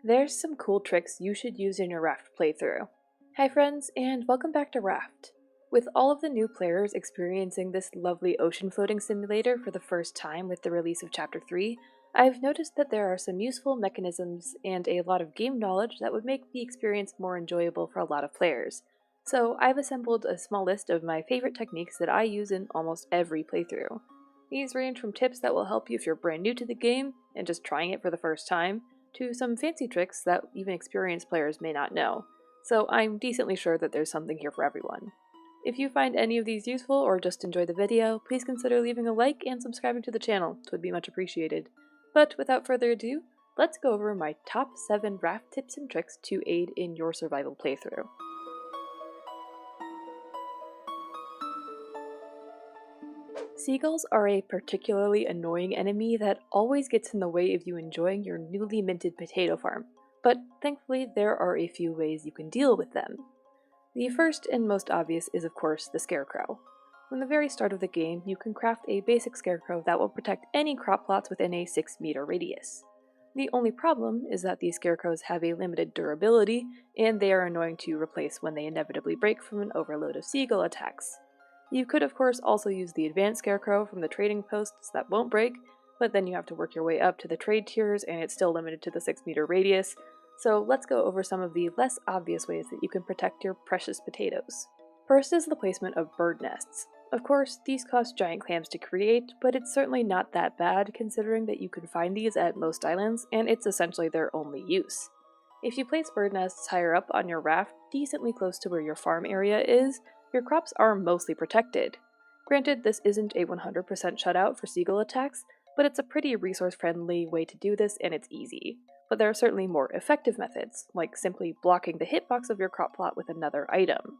There's some cool tricks you should use in your Raft playthrough. Hi friends, and welcome back to Raft. With all of the new players experiencing this lovely ocean floating simulator for the first time with the release of Chapter 3, I've noticed that there are some useful mechanisms and a lot of game knowledge that would make the experience more enjoyable for a lot of players. So I've assembled a small list of my favorite techniques that I use in almost every playthrough. These range from tips that will help you if you're brand new to the game and just trying it for the first time, to some fancy tricks that even experienced players may not know, so I'm decently sure that there's something here for everyone. If you find any of these useful or just enjoy the video, please consider leaving a like and subscribing to the channel, it would be much appreciated. But without further ado, let's go over my top 7 raft tips and tricks to aid in your survival playthrough. Seagulls are a particularly annoying enemy that always gets in the way of you enjoying your newly minted potato farm, but thankfully there are a few ways you can deal with them. The first and most obvious is of course the scarecrow. From the very start of the game, you can craft a basic scarecrow that will protect any crop plots within a 6-meter radius. The only problem is that these scarecrows have a limited durability, and they are annoying to replace when they inevitably break from an overload of seagull attacks. You could of course also use the advanced scarecrow from the trading posts that won't break, but then you have to work your way up to the trade tiers and it's still limited to the 6-meter radius, so let's go over some of the less obvious ways that you can protect your precious potatoes. First is the placement of bird nests. Of course, these cost giant clams to create, but it's certainly not that bad considering that you can find these at most islands and it's essentially their only use. If you place bird nests higher up on your raft, decently close to where your farm area is, your crops are mostly protected. Granted, this isn't a 100% shutout for seagull attacks, but it's a pretty resource-friendly way to do this and it's easy. But there are certainly more effective methods, like simply blocking the hitbox of your crop plot with another item.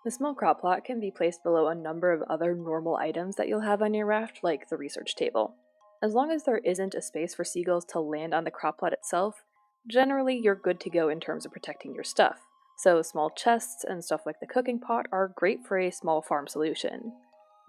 The small crop plot can be placed below a number of other normal items that you'll have on your raft, like the research table. As long as there isn't a space for seagulls to land on the crop plot itself, generally you're good to go in terms of protecting your stuff. So small chests and stuff like the cooking pot are great for a small farm solution.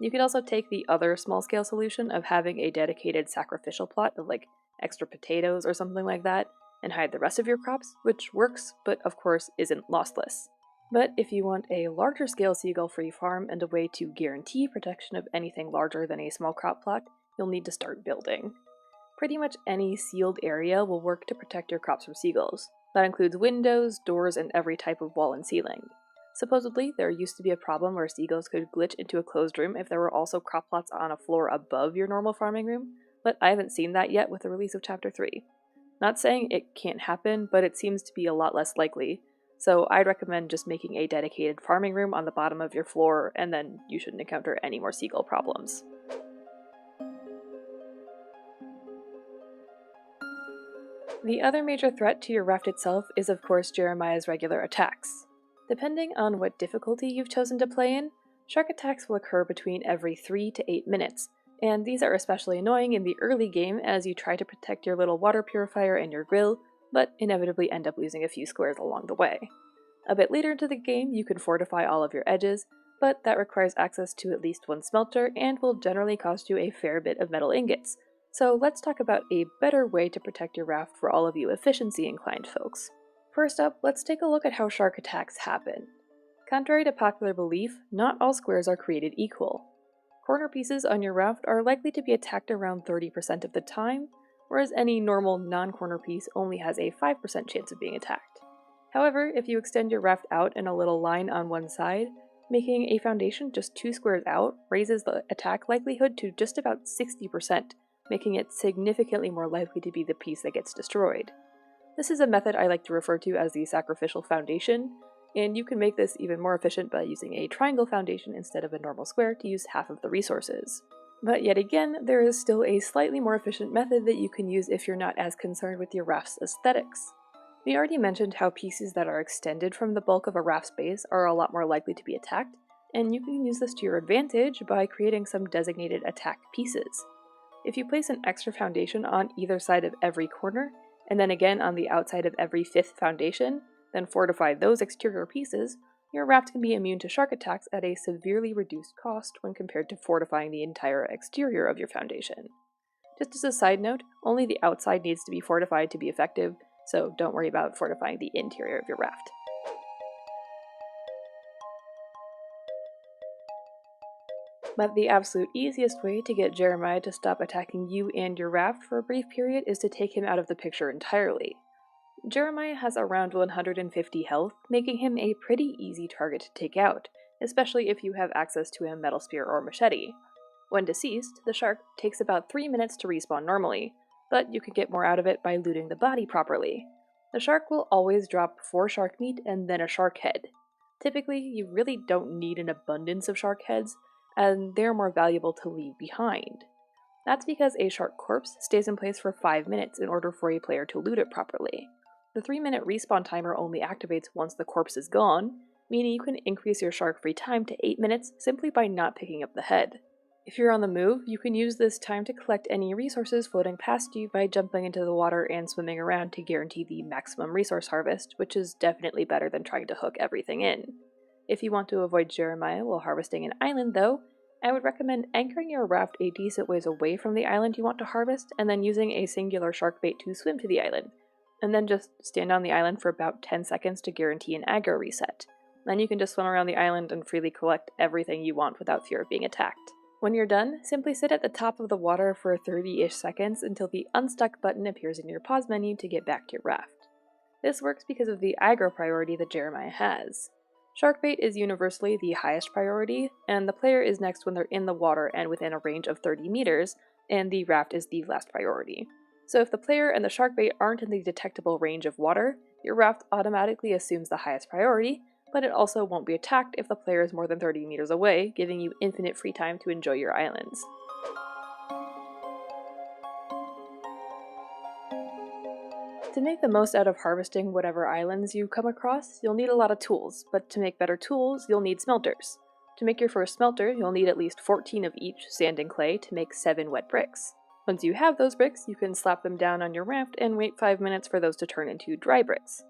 You could also take the other small-scale solution of having a dedicated sacrificial plot of like extra potatoes or something like that, and hide the rest of your crops, which works, but of course isn't lossless. But if you want a larger scale seagull-free farm and a way to guarantee protection of anything larger than a small crop plot, you'll need to start building. Pretty much any sealed area will work to protect your crops from seagulls. That includes windows, doors, and every type of wall and ceiling. Supposedly, there used to be a problem where seagulls could glitch into a closed room if there were also crop plots on a floor above your normal farming room, but I haven't seen that yet with the release of Chapter 3. Not saying it can't happen, but it seems to be a lot less likely, so I'd recommend just making a dedicated farming room on the bottom of your floor, and then you shouldn't encounter any more seagull problems. The other major threat to your raft itself is of course Jeremiah's regular attacks. Depending on what difficulty you've chosen to play in, shark attacks will occur between every 3 to 8 minutes, and these are especially annoying in the early game as you try to protect your little water purifier and your grill, but inevitably end up losing a few squares along the way. A bit later into the game, you can fortify all of your edges, but that requires access to at least one smelter and will generally cost you a fair bit of metal ingots. So let's talk about a better way to protect your raft for all of you efficiency-inclined folks. First up, let's take a look at how shark attacks happen. Contrary to popular belief, not all squares are created equal. Corner pieces on your raft are likely to be attacked around 30% of the time, whereas any normal non-corner piece only has a 5% chance of being attacked. However, if you extend your raft out in a little line on one side, making a foundation just 2 squares out raises the attack likelihood to just about 60%, making it significantly more likely to be the piece that gets destroyed. This is a method I like to refer to as the sacrificial foundation, and you can make this even more efficient by using a triangle foundation instead of a normal square to use half of the resources. But yet again, there is still a slightly more efficient method that you can use if you're not as concerned with your raft's aesthetics. We already mentioned how pieces that are extended from the bulk of a raft's base are a lot more likely to be attacked, and you can use this to your advantage by creating some designated attack pieces. If you place an extra foundation on either side of every corner, and then again on the outside of every 5th foundation, then fortify those exterior pieces, your raft can be immune to shark attacks at a severely reduced cost when compared to fortifying the entire exterior of your foundation. Just as a side note, only the outside needs to be fortified to be effective, so don't worry about fortifying the interior of your raft. But the absolute easiest way to get Jeremiah to stop attacking you and your raft for a brief period is to take him out of the picture entirely. Jeremiah has around 150 health, making him a pretty easy target to take out, especially if you have access to a metal spear or machete. When deceased, the shark takes about 3 minutes to respawn normally, but you can get more out of it by looting the body properly. The shark will always drop 4 shark meat and then a shark head. Typically, you really don't need an abundance of shark heads, and they're more valuable to leave behind. That's because a shark corpse stays in place for 5 minutes in order for a player to loot it properly. The 3-minute respawn timer only activates once the corpse is gone, meaning you can increase your shark free time to 8 minutes simply by not picking up the head. If you're on the move, you can use this time to collect any resources floating past you by jumping into the water and swimming around to guarantee the maximum resource harvest, which is definitely better than trying to hook everything in. If you want to avoid Jeremiah while harvesting an island, though, I would recommend anchoring your raft a decent ways away from the island you want to harvest, and then using a singular shark bait to swim to the island. And then just stand on the island for about 10 seconds to guarantee an aggro reset. Then you can just swim around the island and freely collect everything you want without fear of being attacked. When you're done, simply sit at the top of the water for 30-ish seconds until the unstuck button appears in your pause menu to get back to your raft. This works because of the aggro priority that Jeremiah has. Sharkbait is universally the highest priority, and the player is next when they're in the water and within a range of 30 meters, and the raft is the last priority. So if the player and the sharkbait aren't in the detectable range of water, your raft automatically assumes the highest priority, but it also won't be attacked if the player is more than 30 meters away, giving you infinite free time to enjoy your islands. To make the most out of harvesting whatever islands you come across, you'll need a lot of tools, but to make better tools, you'll need smelters. To make your first smelter, you'll need at least 14 of each, sand and clay, to make 7 wet bricks. Once you have those bricks, you can slap them down on your raft and wait 5 minutes for those to turn into dry bricks.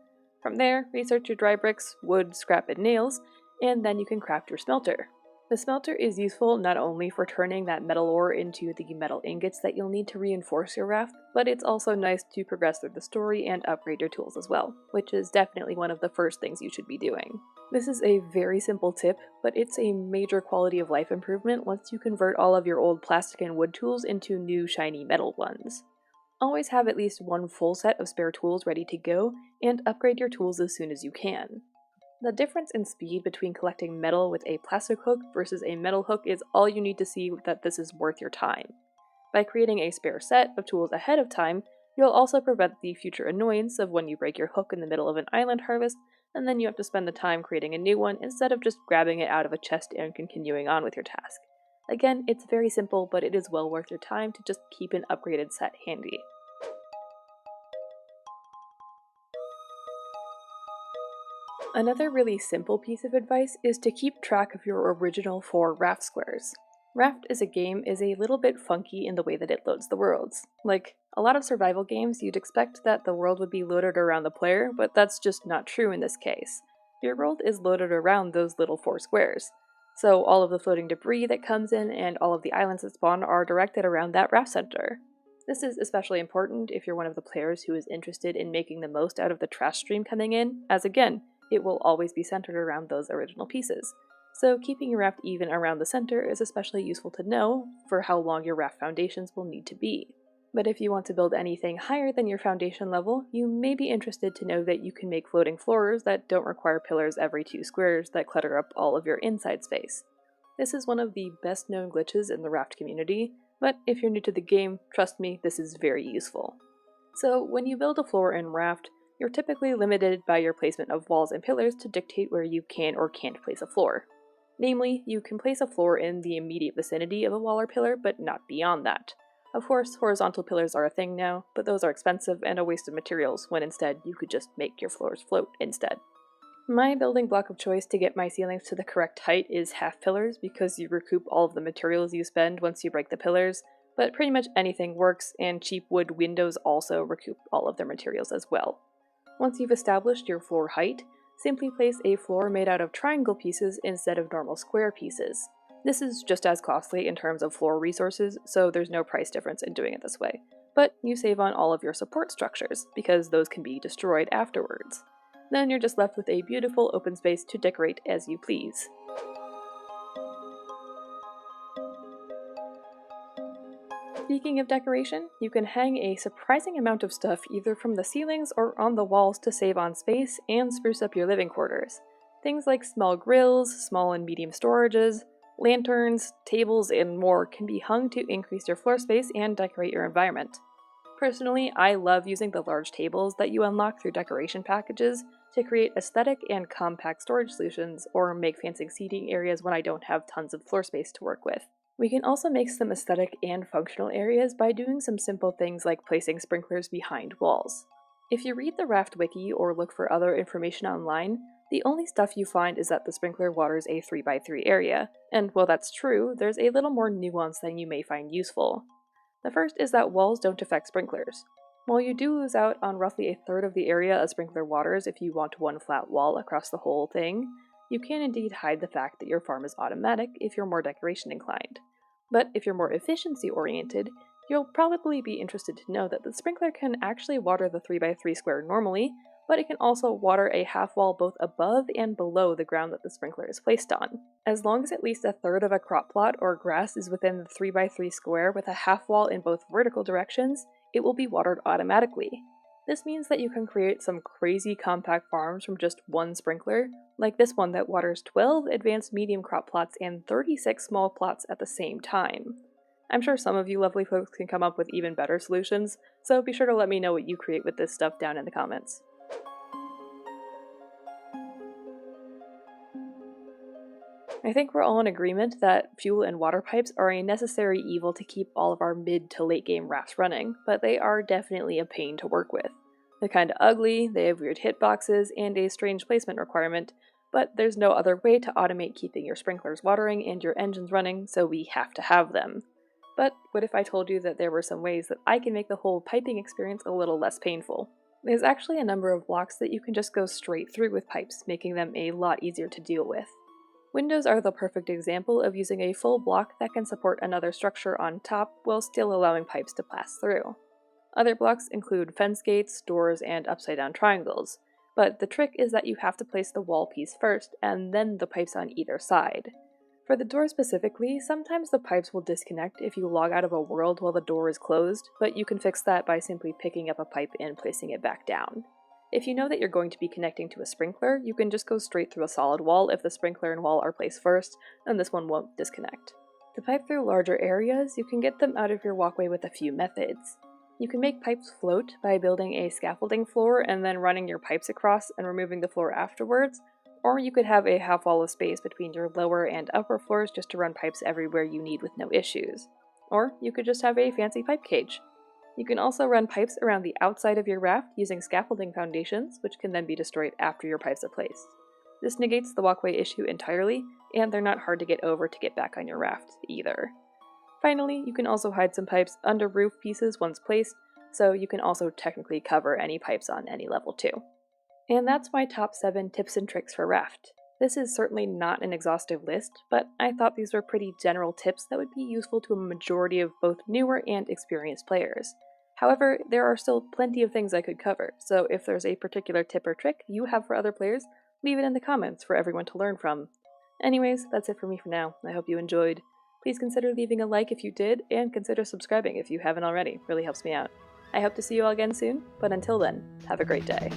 From there, research your dry bricks, wood, scrap, and nails, and then you can craft your smelter. The smelter is useful not only for turning that metal ore into the metal ingots that you'll need to reinforce your raft, but it's also nice to progress through the story and upgrade your tools as well, which is definitely one of the first things you should be doing. This is a very simple tip, but it's a major quality of life improvement once you convert all of your old plastic and wood tools into new shiny metal ones. Always have at least one full set of spare tools ready to go, and upgrade your tools as soon as you can. The difference in speed between collecting metal with a plastic hook versus a metal hook is all you need to see that this is worth your time. By creating a spare set of tools ahead of time, you'll also prevent the future annoyance of when you break your hook in the middle of an island harvest, and then you have to spend the time creating a new one instead of just grabbing it out of a chest and continuing on with your task. Again, it's very simple, but it is well worth your time to just keep an upgraded set handy. Another really simple piece of advice is to keep track of your original 4 raft squares. Raft as a game is a little bit funky in the way that it loads the worlds. Like, a lot of survival games, you'd expect that the world would be loaded around the player, but that's just not true in this case. Your world is loaded around those little 4 squares. So all of the floating debris that comes in and all of the islands that spawn are directed around that raft center. This is especially important if you're one of the players who is interested in making the most out of the trash stream coming in, as again, it will always be centered around those original pieces. So keeping your raft even around the center is especially useful to know for how long your raft foundations will need to be. But if you want to build anything higher than your foundation level, you may be interested to know that you can make floating floors that don't require pillars every 2 squares that clutter up all of your inside space. This is one of the best known glitches in the raft community, but if you're new to the game, trust me, this is very useful. So when you build a floor in Raft, you're typically limited by your placement of walls and pillars to dictate where you can or can't place a floor. Namely, you can place a floor in the immediate vicinity of a wall or pillar, but not beyond that. Of course, horizontal pillars are a thing now, but those are expensive and a waste of materials when instead you could just make your floors float instead. My building block of choice to get my ceilings to the correct height is half pillars because you recoup all of the materials you spend once you break the pillars, but pretty much anything works, and cheap wood windows also recoup all of their materials as well. Once you've established your floor height, simply place a floor made out of triangle pieces instead of normal square pieces. This is just as costly in terms of floor resources, so there's no price difference in doing it this way. but you save on all of your support structures, because those can be destroyed afterwards. Then you're just left with a beautiful open space to decorate as you please. Speaking of decoration, you can hang a surprising amount of stuff either from the ceilings or on the walls to save on space and spruce up your living quarters. Things like small grills, small and medium storages, lanterns, tables, and more can be hung to increase your floor space and decorate your environment. Personally, I love using the large tables that you unlock through decoration packages to create aesthetic and compact storage solutions or make fancy seating areas when I don't have tons of floor space to work with. We can also make some aesthetic and functional areas by doing some simple things like placing sprinklers behind walls. If you read the Raft wiki or look for other information online, the only stuff you find is that the sprinkler waters a 3x3 area, and while that's true, there's a little more nuance than you may find useful. The first is that walls don't affect sprinklers. While you do lose out on roughly a third of the area a sprinkler waters if you want one flat wall across the whole thing, you can indeed hide the fact that your farm is automatic if you're more decoration inclined. But if you're more efficiency oriented, you'll probably be interested to know that the sprinkler can actually water the 3x3 square normally, but it can also water a half wall both above and below the ground that the sprinkler is placed on. As long as at least a third of a crop plot or grass is within the 3x3 square with a half wall in both vertical directions, it will be watered automatically. This means that you can create some crazy compact farms from just one sprinkler, like this one that waters 12 advanced medium crop plots and 36 small plots at the same time. I'm sure some of you lovely folks can come up with even better solutions, so be sure to let me know what you create with this stuff down in the comments. I think we're all in agreement that fuel and water pipes are a necessary evil to keep all of our mid to late game rafts running, but they are definitely a pain to work with. They're kinda ugly, they have weird hitboxes, and a strange placement requirement, but there's no other way to automate keeping your sprinklers watering and your engines running, so we have to have them. But what if I told you that there were some ways that I can make the whole piping experience a little less painful? There's actually a number of blocks that you can just go straight through with pipes, making them a lot easier to deal with. Windows are the perfect example of using a full block that can support another structure on top while still allowing pipes to pass through. Other blocks include fence gates, doors, and upside-down triangles, but the trick is that you have to place the wall piece first and then the pipes on either side. For the door specifically, sometimes the pipes will disconnect if you log out of a world while the door is closed, but you can fix that by simply picking up a pipe and placing it back down. If you know that you're going to be connecting to a sprinkler, you can just go straight through a solid wall if the sprinkler and wall are placed first, and this one won't disconnect. To pipe through larger areas, you can get them out of your walkway with a few methods. You can make pipes float by building a scaffolding floor and then running your pipes across and removing the floor afterwards, or you could have a half wall of space between your lower and upper floors just to run pipes everywhere you need with no issues. Or you could just have a fancy pipe cage. You can also run pipes around the outside of your raft using scaffolding foundations, which can then be destroyed after your pipes are placed. This negates the walkway issue entirely, and they're not hard to get over to get back on your raft either. Finally, you can also hide some pipes under roof pieces once placed, so you can also technically cover any pipes on any level too. And that's my top 7 tips and tricks for Raft. This is certainly not an exhaustive list, but I thought these were pretty general tips that would be useful to a majority of both newer and experienced players. However, there are still plenty of things I could cover, so if there's a particular tip or trick you have for other players, leave it in the comments for everyone to learn from. Anyways, that's it for me for now. I hope you enjoyed. Please consider leaving a like if you did, and consider subscribing if you haven't already. It really helps me out. I hope to see you all again soon, but until then, have a great day.